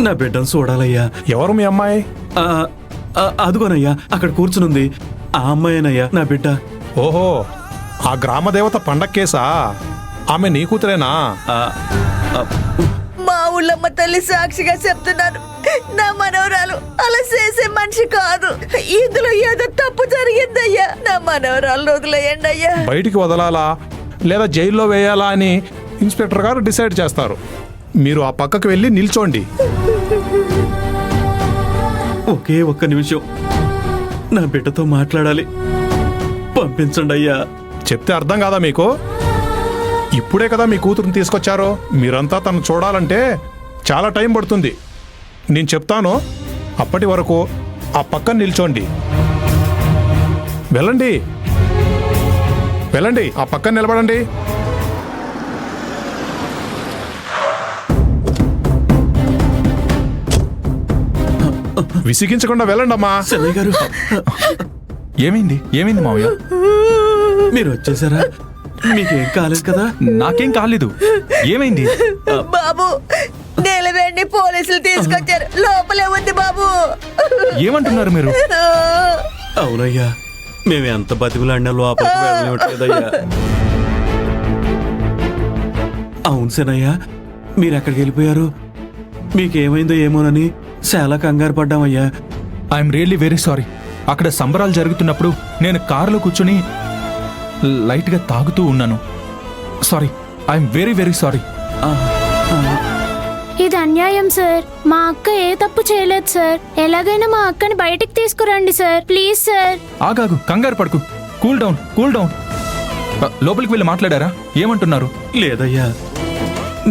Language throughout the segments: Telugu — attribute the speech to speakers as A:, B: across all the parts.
A: నా బిడ్డను చూడాలయ్యా.
B: ఎవరు మీ అమ్మాయి?
A: అదుగోనయ్యా అక్కడ కూర్చునుంది. ఆ అమ్మాయేనయ్యా నా బిడ్డ.
B: ఓహో, ఆ గ్రామదేవత పండక్కేసా? ఆమె నీ కూతురేనా?
C: మా ఊళ్ళమ్మ తల్లి సాక్షిగా చెప్తున్నాను, నా మనవరాలు అలా చేసే మనిషి కాదు. ఇందులో ఏదో తప్పు జరిగిందయ్యా. నా మనవరాలు వదిలేయండి అయ్యా.
B: బయటికి వదలాలా లేదా జైల్లో వేయాలా అని ఇన్స్పెక్టర్ గారు డిసైడ్ చేస్తారు. మీరు ఆ పక్కకు వెళ్ళి నిల్చోండి.
A: ఒకే ఒక్క నిమిషం, నా బిడ్డతో మాట్లాడాలి. పంపించండి అయ్యా.
B: చెప్తే అర్థం కాదా మీకు? ఇప్పుడే కదా మీ కూతురుని తీసుకొచ్చారో. మీరంతా తను చూడాలంటే చాలా టైం పడుతుంది. నేను చెప్తాను, అప్పటి వరకు ఆ పక్కన నిల్చోండి. వెళ్ళండి వెళ్ళండి, ఆ పక్కన నిలబడండి. విసిగించకుండా వెళ్ళండి అమ్మా.
A: శనయ్య గారు,
D: ఏమైంది ఏమైంది మావయ్య?
A: మీరు వచ్చేసారా? మీకేం కాలేదు కదా?
D: నాకేం కాలేదు. ఏమైంది?
C: బాబు, నిలబెండి, పోలీసులు తీసుకొచ్చారు. లోపలే ఉంది బాబు.
D: ఏమంటున్నారు మీరు?
A: అవునయ్యా, మేము ఎంత బతికులాడినా లోపలికి వెళ్ళలేదయ్యా. అవును శనయ్య, మీరు ఎక్కడికి వెళ్ళిపోయారు? మీకేమైందో ఏమోనని చాలా కంగారు పడ్డామయ్యా.
D: I'm really very sorry. అక్కడ సంబరాలు జరుగుతున్నప్పుడు నేను కారులో కూర్చుని లైట్గా తాగుతూ ఉన్నాను. Sorry, I'm very very sorry.
E: ఇది అన్యాయం సార్. మా అక్క ఏ తప్పు చేయలేదు సార్. ఎలాగైనా మా అక్కని బయటికి తీసుకురండి సార్, ప్లీజ్ సార్.
D: ఆగాగు, కంగారు పడుకు. Cool down cool down. లోపలికి వెళ్ళి మాట్లాడారా? ఏమంటున్నారు?
A: లేదయ్యా,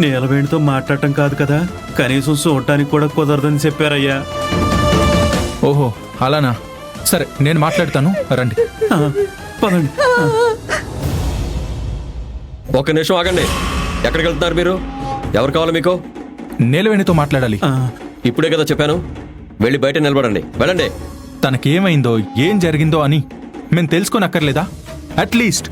A: నీలవేణితో మాట్లాడటం కాదు కదా, కనీసం చూడటానికి కూడా కుదరదని చెప్పారయ్యా.
D: ఓహో అలానా? సరే, నేను మాట్లాడతాను, రండి.
A: పదండి.
F: ఒక్క నిమిషం ఆగండి. ఎక్కడికి వెళ్తున్నారు మీరు? ఎవరు కావాలి మీకు?
D: నీలవేణితో మాట్లాడాలి.
F: ఇప్పుడే కదా చెప్పాను, వెళ్ళి బయట నిలబడండి. వెళ్ళండి.
D: తనకేమైందో ఏం జరిగిందో అని మేము తెలుసుకోనక్కర్లేదా? అట్లీస్ట్